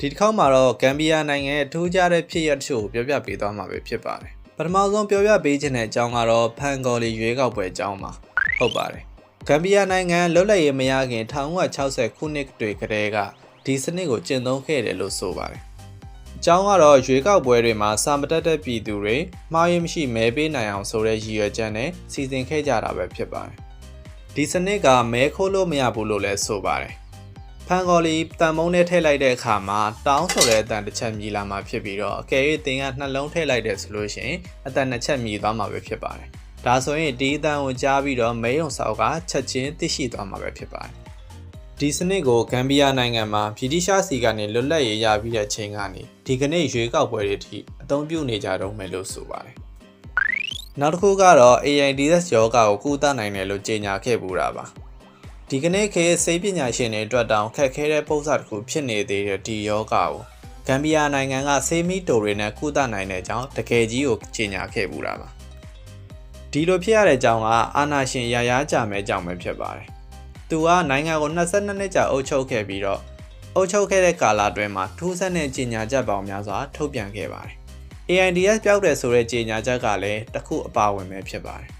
ဒီတစ်ခေါက်မှာတော့ဂမ်ဘီယာနိုင်ငံရဲ့ထူးခြားတဲ့ဖြစ်ရပ်တချို့ကိုပြောပြပေးသွားမှာပဲဖြစ်ပါတယ်ပထမဆုံးပြောပြပေးခြင်းတဲ့အကြောင်းကတော့ဖန်ကော်လီရွေးကောက်ပွဲအကြောင်းပါဟုတ်ပါတယ်ဂမ်ဘီယာနိုင်ငံလွတ်လပ်ရေးမရခင်1960ခုနှစ်တွေကတည်းကဒီစနစ်ကိုကျင့်သုံးခဲ့တယ်လို့ဆိုပါတယ်အကြောင်းကတော့ရွေးကောက်ပွဲတွေမှာစာမတက်တဲ့ပြည်သူတွေမှားယွင်းမရှိမဲပေးနိုင်အောင်ဆိုတဲ့ရည်ရွယ်ချက်နဲ့စီစဉ်ခဲ့ကြတာပဲဖြစ်ပါတယ်ဒီစနစ်ကမဲခိုးလို့မရဘူးလို့လည်းဆိုပါတယ်ဖန်ကော်လီတန်မုံနဲ့ထည့်လိုက်တဲ့အခါမှာတောင်းဆိုတဲ့အတန်တစ်ချက်မြည်လာမှာဖြစ်ပြီးတော့အကယ်၍သင်ကနှလုံးထည့်လိုက်တဲ့ဆိုလို့ရှိရင်အတန်နှစ်ချက်မြည်သွားမှာပဲဖြစ်ပါတယ်။ဒါဆိုရင်ဒီအတန်ကိုကြားပြီးတော့မဲရုံဆောက်ကချက်ချင်းသိရှိသွားမှာပဲဖြစ်ပါတယ်။ဒီစနစ်ကိုဂမ်ဘီယာနိုင်ငံမှာဗြိတိရှားစီကနေလွတ်လပ်ရေးရပြီးတဲ့အချိန်ကနေဒီကနေ့ရွေးကောက်ပွဲတွေအထိအသုံးပြုနေကြတော့မယ်လို့ဆိုပါတယ်။နောက်တစ်ခုကတော့ AIDS ရောဂါကိုကုသနိုင်တယ်လို့ကြေညာခဲ့ပူတာပါ။ဒီကနေ့ခေတ်ဆေးပညာရှင်တွေအတွက်တောင်ခက်ခဲတဲ့ပုံစံတစ်ခုဖြစ်နေသေးတဲ့ဒီယောဂါကိုဂမ်ဘီယာနိုင်ငံကဆေးမီတိုတွေနဲ့ကုသနိုင်တဲ့အကြောင်းတကယ်ကြီးကိုကြေညာခဲ့ပူတာပါဒီလိုဖြစ်ရတဲ့အကြောင်းကအာဏာရှင်ရာယာကြမဲ့ကြောင့်ပဲဖြစ်ပါတယ်သူကနိုင်ငံကို22နှစ်ကြာအုပ်ချုပ်ခဲ့ပြီးတော့အုပ်ချုပ်ခဲ့တဲ့ကာလအတွင်းမှာထူးဆန်းတဲ့ကြေညာချက်ပေါင်းများစွာထုတ်ပြန်ခဲ့ပါတယ် AIDS ပျောက်တယ်ဆိုတဲ့ကြေညာချက်ကလည်းတစ်ခုအပါဝင်ပဲဖြစ်ပါတယ်